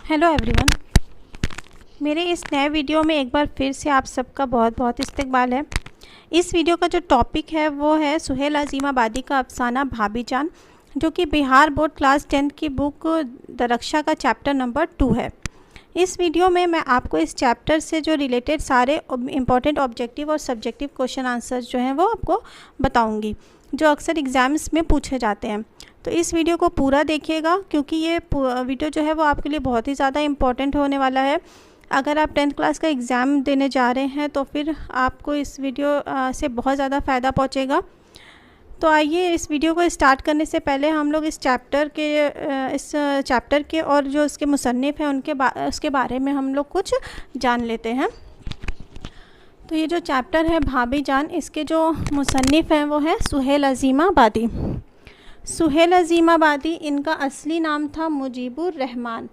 Hello everyone, मेरे इस नए वीडियो में एक बार फिर से आप सबका बहुत बहुत इस्तकबाल है। इस वीडियो का जो टॉपिक है वो है सुहेल अज़ीमाबादी का अफसाना भाभी जान, जो कि बिहार बोर्ड क्लास 10 की बुक दरक्षा का चैप्टर नंबर 2 है। इस वीडियो में मैं आपको इस चैप्टर से जो रिलेटेड सारे इम्पॉर्टेंट ऑब्जेक्टिव और सब्जेक्टिव क्वेश्चन आंसर्स जो हैं वो आपको बताऊंगी, जो अक्सर एग्ज़ाम्स में पूछे जाते हैं। तो इस वीडियो को पूरा देखिएगा, क्योंकि ये वीडियो जो है वो आपके लिए बहुत ही ज़्यादा इम्पॉर्टेंट होने वाला है। अगर आप 10th क्लास का एग्ज़ाम देने जा रहे हैं तो फिर आपको इस वीडियो से बहुत ज़्यादा फ़ायदा पहुँचेगा। तो आइए, इस वीडियो को स्टार्ट करने से पहले हम लोग इस चैप्टर के और जो इसके मुसन्निफ़ हैं उसके बारे में हम लोग कुछ जान लेते हैं। तो ये जो चैप्टर है भाभी जान, इसके जो मुसन्निफ़ हैं वो हैं सुहेल अज़ीमाबादी। सुहेल अज़ीमाबादी, इनका असली नाम था मुजीबुर रहमान।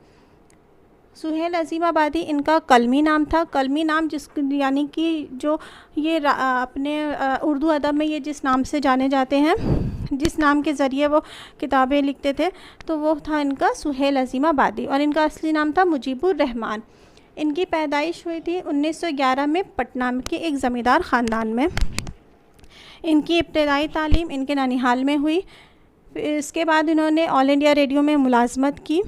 सुहेल अज़ीमाबादी इनका कलमी नाम था। कलमी नाम यानी कि जो ये अपने उर्दू अदब में ये जिस नाम से जाने जाते हैं, जिस नाम के ज़रिए वो किताबें लिखते थे, तो वो था इनका सुहेल अज़ीमाबादी, और इनका असली नाम था मुजीबुर रहमान। इनकी पैदाइश हुई थी 1911 में पटना के एक ज़मींदार ख़ानदान में। इनकी इब्तदाई तालीम इनके ननिहाल में हुई। इसके बाद इन्होंने ऑल इंडिया रेडियो में मुलाजमत की।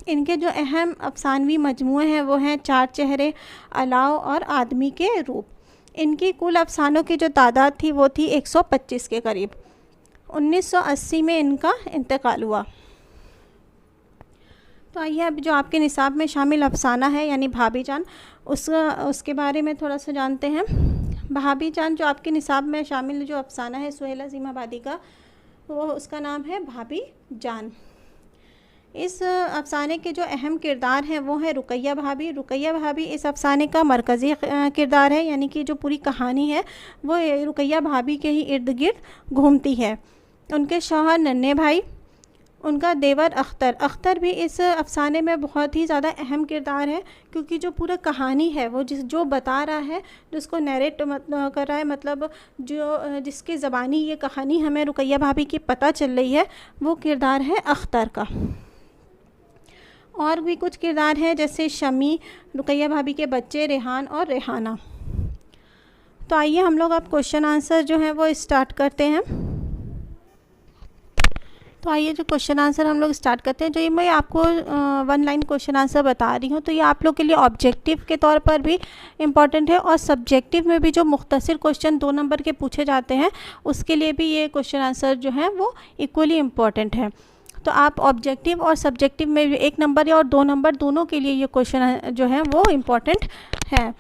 इनके जो अहम अफसानवी मजमूए हैं वो हैं चार चेहरे, अलाव और आदमी के रूप। इनकी कुल अफसानों की जो तादाद थी वो थी 125 के करीब। 1980 में इनका इंतकाल हुआ। तो आइए, अब जो आपके निसाब में शामिल अफसाना है यानी भाभी जान, उसके बारे में थोड़ा सा जानते हैं। भाभी जान जो आपके निसाब में शामिल जो अफसाना है सुहेल अज़ीमाबादी का, वो उसका नाम है भाभी जान। इस अफसाने के जो अहम किरदार हैं वो है रुकैया भाभी। रुकैया भाभी इस अफसाने का मरकज़ी किरदार है, यानी कि जो पूरी कहानी है वो रुकैया भाभी के ही इर्द गिर्द घूमती है। उनके शौहर नन्हे भाई, उनका देवर अख्तर भी इस अफसाने में बहुत ही ज़्यादा अहम किरदार है, क्योंकि जो पूरा कहानी है वो जो बता रहा है, जिसको नैरेट कर रहा है, मतलब जिसकी ज़बानी ये कहानी हमें रुकैया भाभी की पता चल रही है, वो किरदार है अख्तर का। और भी कुछ किरदार हैं जैसे शमी, रुकैया भाभी के बच्चे रेहान और रेहाना। तो आइए हम लोग अब क्वेश्चन आंसर जो है वो स्टार्ट करते हैं। तो आइए, जो क्वेश्चन आंसर हम लोग स्टार्ट करते हैं। जो ये मैं आपको 1 लाइन क्वेश्चन आंसर बता रही हूँ, तो ये आप लोग के लिए ऑब्जेक्टिव के तौर पर भी इम्पॉर्टेंट है, और सब्जेक्टिव में भी जो मुख्तसर क्वेश्चन 2 नंबर के पूछे जाते हैं उसके लिए भी ये क्वेश्चन आंसर जो है वो इक्वली इम्पॉर्टेंट है। तो आप ऑब्जेक्टिव और सब्जेक्टिव में 1 नंबर या और 2 नंबर दोनों के लिए ये क्वेश्चन जो है वो इम्पॉर्टेंट है।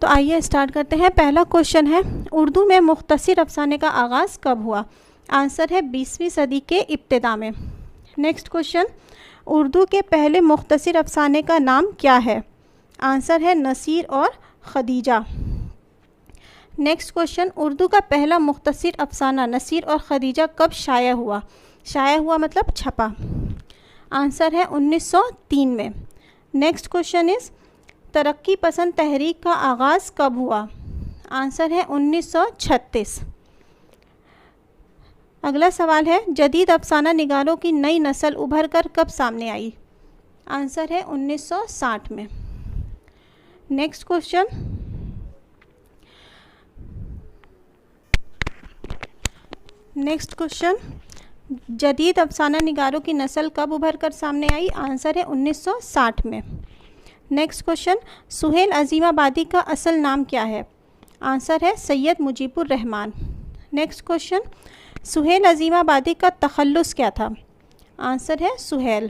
तो आइए स्टार्ट करते हैं। पहला क्वेश्चन है, उर्दू में मुख्तसर अफसाने का आगाज़ कब हुआ? आंसर है 20वीं सदी के इब्तिदा में। नेक्स्ट क्वेश्चन, उर्दू के पहले मुख्तसर अफसाने का नाम क्या है? आंसर है नसीर और खदीजा। नेक्स्ट क्वेश्चन, उर्दू का पहला मुख्तसर अफसाना नसीर और खदीजा कब शाया हुआ? शाया हुआ मतलब छपा। आंसर है 1903 में। नेक्स्ट क्वेश्चन इज़, तरक्की पसंद तहरीक का आगाज़ कब हुआ? आंसर है 1936। अगला सवाल है, जदीद अफसाना निगारों की नई नस्ल उभर कर कब सामने आई? आंसर है 1960 में। नेक्स्ट क्वेश्चन, जदीद अफसाना निगारों की नस्ल कब उभर कर सामने आई? आंसर है 1960 में। नेक्स्ट क्वेश्चन, सुहेल अज़ीमाबादी का असल नाम क्या है? आंसर है सैयद मुजीबुर रहमान। नेक्स्ट क्वेश्चन, सुहेल अज़ीमाबादी का तखल्लुस क्या था? आंसर है Suhail.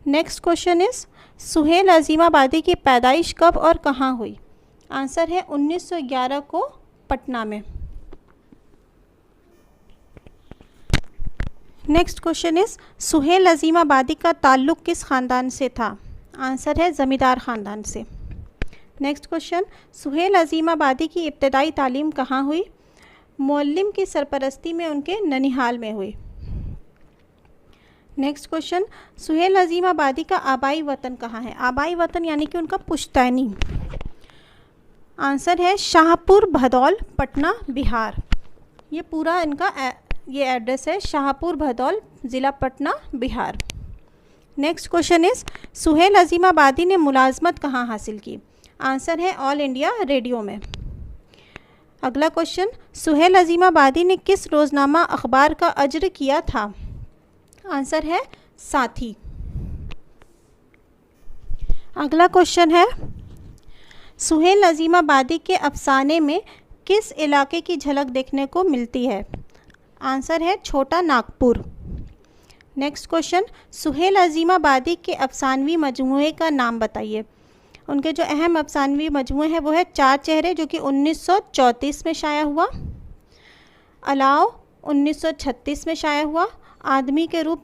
Next question is, Suhail Azimabadi की पैदाइश कब और कहाँ हुई? आंसर है 1911 को पटना में। Next question is, Suhail Azimabadi का ताल्लुक़ किस ख़ानदान से था? आंसर है ज़मींदार ख़ानदान से। नेक्स्ट क्वेश्चन, सुहेल अज़ीमाबादी की इब्तदाई तालीम कहाँ हुई? मौल्लिम की सरपरस्ती में उनके ननिहाल में हुई। नेक्स्ट क्वेश्चन, सुहेल अज़ीमाबादी का आबाई वतन कहाँ है? आबाई वतन यानी कि उनका पुश्तैनी। आंसर है शाहपुर भदौल, पटना, बिहार। ये पूरा इनका ये एड्रेस है, शाहपुर भदौल, ज़िला Patna, Bihar. Next question is Suhail Azimabadi ने मुलाजमत कहाँ हासिल की? आंसर है ऑल इंडिया रेडियो में। अगला क्वेश्चन, सुहेल अजीमाबादी ने किस रोज़नामा अखबार का अज्र किया था? आंसर है साथी। अगला क्वेश्चन है, सुहेल अजीमाबादी के अफसाने में किस इलाके की झलक देखने को मिलती है? आंसर है छोटा नागपुर। नेक्स्ट क्वेश्चन, सुहेल अजीमाबादी के अफसानवी मजमूए का नाम बताइए। उनके जो अहम अफसानवी मजमूए हैं वो है चार चेहरे जो कि 1934 में शाया हुआ, अलाव 1936 में शाया हुआ, आदमी के रूप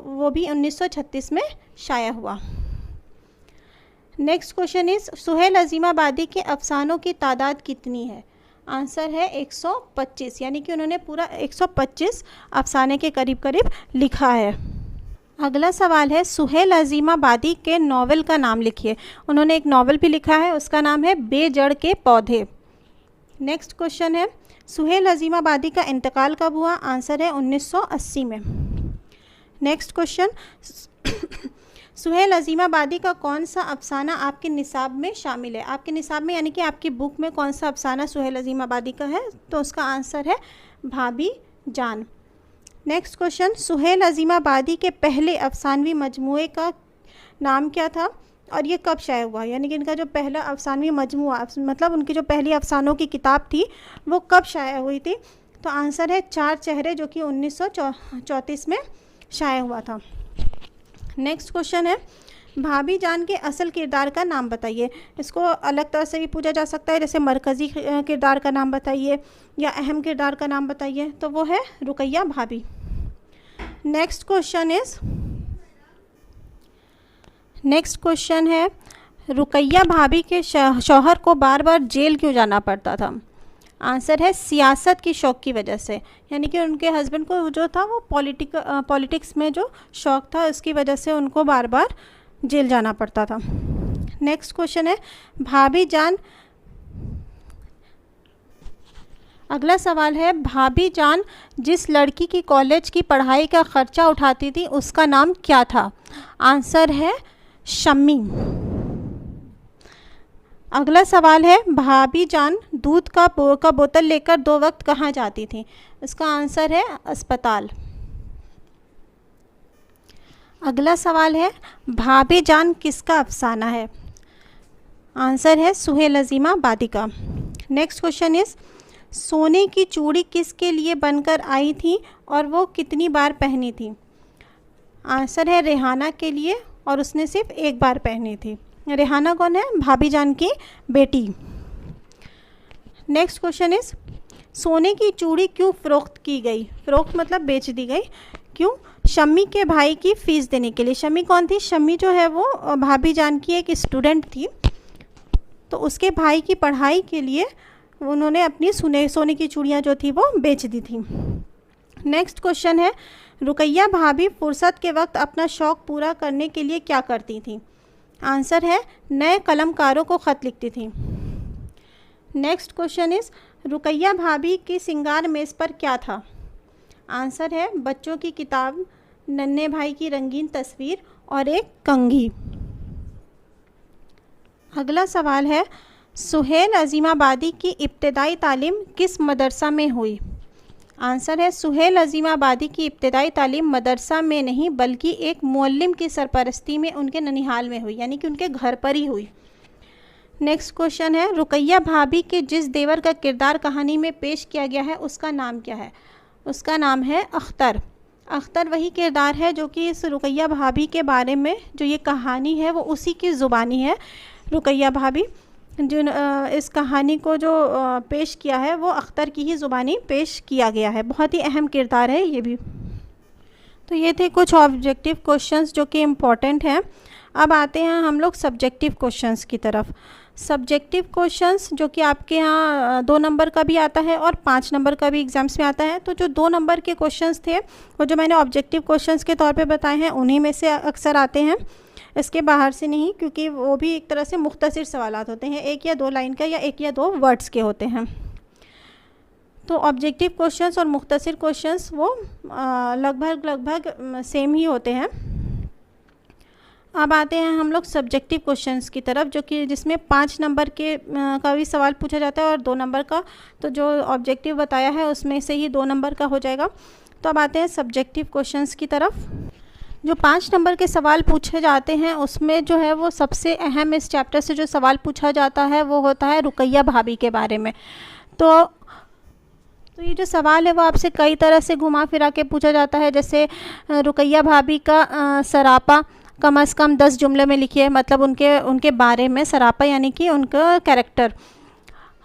वो भी 1936 में शाया हुआ। Next question is Suhail Azimabadi के अफसानों की तादाद कितनी है? आंसर है 125, यानी कि उन्होंने पूरा 125 अफसाने के करीब करीब लिखा है। अगला सवाल है, सुहेल अजीमाबादी के नावल का नाम लिखिए। उन्होंने एक नावल भी लिखा है, उसका नाम है बेजड़ के पौधे। नेक्स्ट क्वेश्चन है, सुहेल अजीमाबादी का इंतकाल कब हुआ? आंसर है 1980 में। नेक्स्ट क्वेश्चन, सुहेल अजीमाबादी का कौन सा अफसाना आपके निसाब में शामिल है? आपके निसाब में यानी कि आपकी बुक में कौन सा अफसाना सुहेल अजीमाबादी का है? तो उसका आंसर है भाभी जान। नेक्स्ट क्वेश्चन, सुहेल अजीमाबादी के पहले अफसानवी मजमूए का नाम क्या था और ये कब शाया हुआ? यानी कि इनका जो पहला अफसानवी मजमूआ मतलब उनकी जो पहली अफसानों की किताब थी वो कब शाया हुई थी? तो आंसर है चार चेहरे जो कि 1934 में शाया हुआ था। नेक्स्ट क्वेश्चन है, भाभी जान के असल किरदार का नाम बताइए। इसको अलग तरह से भी पूछा जा सकता है, जैसे मरकज़ी किरदार का नाम बताइए या अहम किरदार का नाम बताइए, तो वो है रुकैया भाभी। नेक्स्ट क्वेश्चन है रुकैया भाभी के शौहर को बार बार जेल क्यों जाना पड़ता था? आंसर है सियासत की शौक़ की वजह से, यानी कि उनके हस्बैंड को जो था वो पॉलिटिक्स में जो शौक़ था उसकी वजह से उनको बार बार जेल जाना पड़ता था। नेक्स्ट क्वेश्चन है, भाभी जान, अगला सवाल है, भाभी जान जिस लड़की की कॉलेज की पढ़ाई का ख़र्चा उठाती थी उसका नाम क्या था? आंसर है शम्मी। अगला सवाल है, भाभी जान दूध का बोतल लेकर 2 वक्त कहाँ जाती थी? इसका आंसर है अस्पताल। अगला सवाल है, भाभी जान किसका अफसाना है? आंसर है सुहेल अजीमाबादी का। नेक्स्ट क्वेश्चन इज, सोने की चूड़ी किसके लिए बनकर आई थी और वो कितनी बार पहनी थी? आंसर है रेहाना के लिए और उसने सिर्फ एक बार पहनी थी। रेहाना कौन है? भाभी जान की बेटी। नेक्स्ट क्वेश्चन इज, सोने की चूड़ी क्यों फ़रोख्त की गई? फ़रोख्त मतलब बेच दी गई, क्यों? शम्मी के भाई की फ़ीस देने के लिए। शम्मी कौन थी? शम्मी जो है वो भाभी जान की एक स्टूडेंट थी, तो उसके भाई की पढ़ाई के लिए उन्होंने अपनी सोने की चूड़ियाँ जो थी वो बेच दी थी। नेक्स्ट क्वेश्चन है, रुकैया भाभी फुर्सत के वक्त अपना शौक़ पूरा करने के लिए क्या करती थी? आंसर है नए कलमकारों को ख़त लिखती थी। नेक्स्ट क्वेश्चन इज़, रुकैया भाभी की सिंगार मेज़ पर क्या था? आंसर है बच्चों की किताब, नन्हे भाई की रंगीन तस्वीर और एक कंघी। अगला सवाल है, सुहेल अजीमाबादी की इब्तदाई तालीम किस मदरसा में हुई? आंसर है सुहेल अजीमाबादी की इब्तदाई तालीम मदरसा में नहीं बल्कि एक मुअल्लिम की सरपरस्ती में उनके ननिहाल में हुई, यानी कि उनके घर पर ही हुई। नेक्स्ट क्वेश्चन है, रुकैया भाभी के जिस देवर का किरदार कहानी में पेश किया गया है उसका नाम क्या है? उसका नाम है अख्तर। अख्तर वही किरदार है जो कि इस रुकैया भाभी के बारे में जो ये कहानी है वो उसी की ज़ुबानी है। रुकैया भाभी जो इस कहानी को जो पेश किया है वो अख्तर की ही ज़ुबानी पेश किया गया है। बहुत ही अहम किरदार है ये भी। तो ये थे कुछ ऑब्जेक्टिव क्वेश्चंस जो कि इम्पॉर्टेंट हैं। अब आते हैं हम लोग सब्जेक्टिव क्वेश्चंस की तरफ। सब्जेक्टिव क्वेश्चंस जो कि आपके यहाँ 2 नंबर का भी आता है और 5 नंबर का भी एग्ज़ाम्स में आता है। तो जो 2 नंबर के क्वेश्चंस थे वो जो मैंने ऑब्जेक्टिव क्वेश्चंस के तौर पे बताए हैं उन्हीं में से अक्सर आते हैं, इसके बाहर से नहीं, क्योंकि वो भी एक तरह से मुख्तसर सवालात होते हैं, 1 या 2 लाइन का या 1 या 2 वर्ड्स के होते हैं। तो ऑब्जेक्टिव क्वेश्चंस और मुख्तसर क्वेश्चंस वो लगभग सेम ही होते हैं। अब आते हैं हम लोग सब्जेक्टिव क्वेश्चंस की तरफ, जो कि जिसमें 5 नंबर के का भी सवाल पूछा जाता है और 2 नंबर का। तो जो ऑब्जेक्टिव बताया है उसमें से ही 2 नंबर का हो जाएगा। तो अब आते हैं सब्जेक्टिव क्वेश्चंस की तरफ। जो 5 नंबर के सवाल पूछे जाते हैं उसमें जो है वो सबसे अहम इस चैप्टर से जो सवाल पूछा जाता है वो होता है रुकैया भाभी के बारे में। तो ये जो सवाल है वो आपसे कई तरह से घुमा फिरा के पूछा जाता है। जैसे रुकैया भाभी का सरापा कम से कम 10 जुमले में लिखिए, मतलब उनके बारे में, सरापा यानी कि उनका कैरेक्टर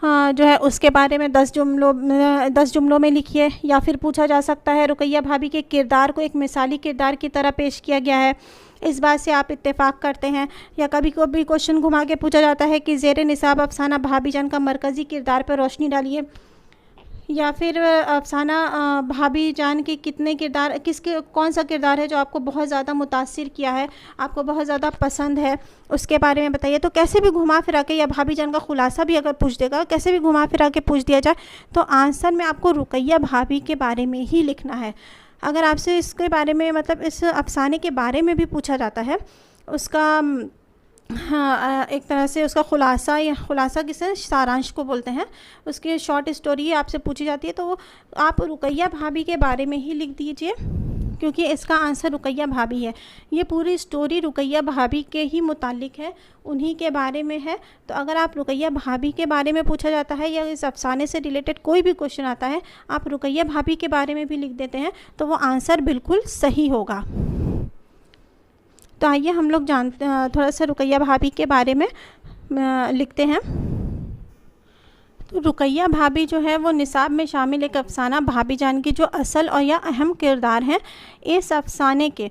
जो है उसके बारे में 10 जुमलों में लिखिए। या फिर पूछा जा सकता है रुकैया भाभी के किरदार को एक मिसाली किरदार की तरह पेश किया गया है, इस बात से आप इत्तेफाक करते हैं। या कभी कभी क्वेश्चन घुमा के पूछा जाता है कि ज़ेरे निसाब अफसाना भाभीजान का मरकज़ी किरदार पर रोशनी डालिए। या फिर अफसाना भाभीजान के कितने किरदार, कौन सा किरदार है जो आपको बहुत ज़्यादा मुतासिर किया है, आपको बहुत ज़्यादा पसंद है, उसके बारे में बताइए। तो कैसे भी घुमा फिरा के, या भाभीजान का खुलासा भी अगर पूछ देगा, कैसे भी घुमा फिरा के पूछ दिया जाए तो आंसर में आपको रुकैया भाभी के बारे में ही लिखना है। अगर आपसे इसके बारे में, मतलब इस अफसाने के बारे में भी पूछा जाता है, उसका एक तरह से उसका खुलासा, या खुलासा किसे सारांश को बोलते हैं, उसकी शॉर्ट स्टोरी आपसे पूछी जाती है, तो आप रुकैया भाभी के बारे में ही लिख दीजिए, क्योंकि इसका आंसर रुकैया भाभी है। ये पूरी स्टोरी रुकैया भाभी के ही मुतालिक है, उन्हीं के बारे में है। तो अगर आप रुकैया भाभी के बारे में पूछा जाता है या इस अफसाने से रिलेटेड कोई भी क्वेश्चन आता है, आप रुकैया भाभी के बारे में भी लिख देते हैं, तो वो आंसर बिल्कुल सही होगा। तो आइए हम लोग जानते हैं, थोड़ा सा रुकैया भाभी के बारे में लिखते हैं। तो रुकैया भाभी जो है वो निसाब में शामिल एक अफसाना भाभीजान की जो असल और या अहम किरदार हैं। इस अफसाने के इस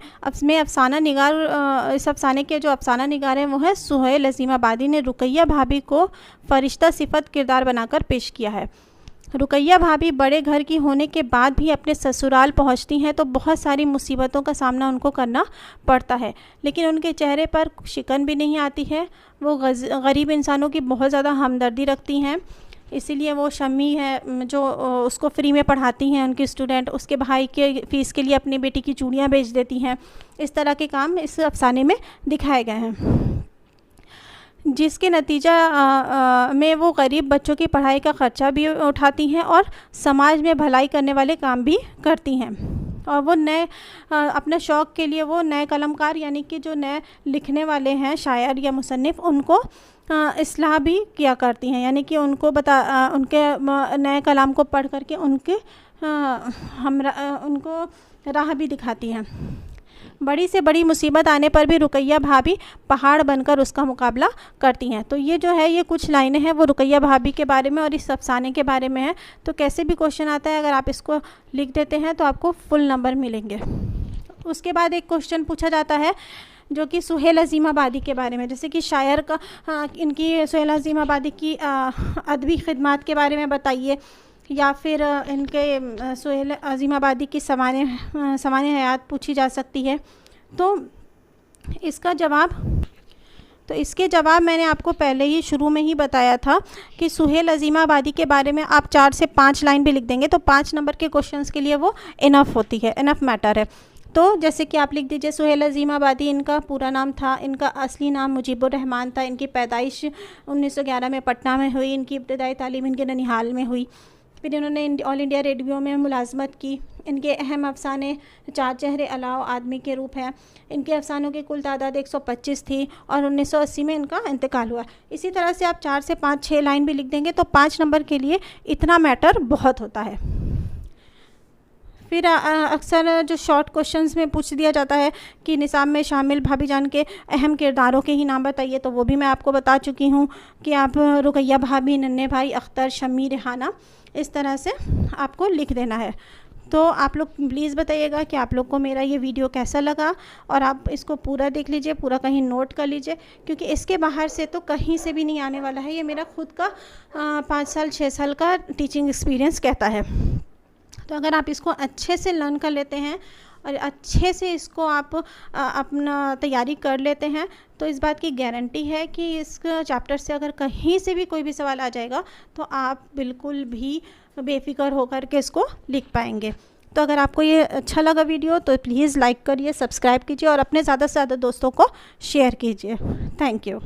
अफसाने के जो अफसाना निगार हैं वो है सुहेल अज़ीमाबादी ने रुकैया भाभी को फ़रिश्ता सिफत किरदार बनाकर पेश किया है। रुकैया भाभी बड़े घर की होने के बाद भी अपने ससुराल पहुंचती हैं तो बहुत सारी मुसीबतों का सामना उनको करना पड़ता है, लेकिन उनके चेहरे पर शिकन भी नहीं आती है। वो गरीब इंसानों की बहुत ज़्यादा हमदर्दी रखती हैं, इसीलिए वो शम्मी है जो उसको फ्री में पढ़ाती हैं, उनकी स्टूडेंट, उसके भाई के फ़ीस के लिए अपनी बेटी की चूड़ियाँ बेच देती हैं। इस तरह के काम इस अफसाने में दिखाए गए हैं, जिसके नतीजा में वो गरीब बच्चों की पढ़ाई का ख़र्चा भी उठाती हैं और समाज में भलाई करने वाले काम भी करती हैं। और वो नए अपने शौक़ के लिए वो नए कलमकार, यानी कि जो नए लिखने वाले हैं शायर या मुसन्निफ़, उनको इस्लाह भी किया करती हैं, यानी कि उनको उनके नए कलाम को पढ़ करके उनको राह भी दिखाती हैं। बड़ी से बड़ी मुसीबत आने पर भी रुकैया भाभी पहाड़ बनकर उसका मुकाबला करती हैं। तो ये जो है, ये कुछ लाइनें हैं वो रुकैया भाभी के बारे में और इस अफसाने के बारे में है। तो कैसे भी क्वेश्चन आता है, अगर आप इसको लिख देते हैं तो आपको फुल नंबर मिलेंगे। उसके बाद एक क्वेश्चन पूछा जाता है जो कि सुहेल अज़ीमाबादी के बारे में, जैसे कि शायर का इनकी सुहेल अज़ीमाबादी की अदबी खिदमात के बारे में बताइए, या फिर इनके सुहेल अज़ीमाबादी की सवाने हयात पूछी जा सकती है। तो इसके जवाब मैंने आपको पहले ही शुरू में ही बताया था कि सुहेल अज़ीमाबादी के बारे में आप 4 से 5 लाइन भी लिख देंगे तो 5 नंबर के क्वेश्चंस के लिए वो इनफ होती है, इनफ मैटर है। तो जैसे कि आप लिख दीजिए सुहेल अज़ीमाबादी, इनका पूरा नाम था, इनका असली नाम मुजीबुर रहमान था, इनकी पैदाइश 1911 में पटना में हुई, इनकी इब्तदाई तालीम इनके ननिहाल में हुई, फिर इन्होंने ऑल इंडिया रेडियो में मुलाजमत की। इनके अहम अफसाने 4 चेहरे अलाव आदमी के रूप हैं। इनके अफसानों की कुल तादाद 125 थी और 1980 में इनका इंतकाल हुआ। इसी तरह से आप 4 से 5-6 लाइन भी लिख देंगे तो 5 नंबर के लिए इतना मैटर बहुत होता है। फिर अक्सर जो शॉर्ट क्वेश्चंस में पूछ दिया जाता है कि निसाब में शामिल भाभीजान के अहम किरदारों के ही नाम बताइए, तो वो भी मैं आपको बता चुकी हूँ कि आप रुकैया भाभी, नन्हे भाई, अख्तर, शम्मी, रेहाना, इस तरह से आपको लिख देना है। तो आप लोग प्लीज़ बताइएगा कि आप लोग को मेरा ये वीडियो कैसा लगा, और आप इसको पूरा देख लीजिए, पूरा कहीं नोट कर लीजिए, क्योंकि इसके बाहर से तो कहीं से भी नहीं आने वाला है। ये मेरा खुद का 5 साल 6 साल का टीचिंग एक्सपीरियंस कहता है। तो अगर आप इसको अच्छे से लर्न कर लेते हैं और अच्छे से इसको आप अपना तैयारी कर लेते हैं तो इस बात की गारंटी है कि इस चैप्टर से अगर कहीं से भी कोई भी सवाल आ जाएगा तो आप बिल्कुल भी बेफिक्र होकर के इसको लिख पाएंगे। तो अगर आपको ये अच्छा लगा वीडियो तो प्लीज़ लाइक करिए, सब्सक्राइब कीजिए और अपने ज़्यादा से ज़्यादा दोस्तों को शेयर कीजिए। Thank you.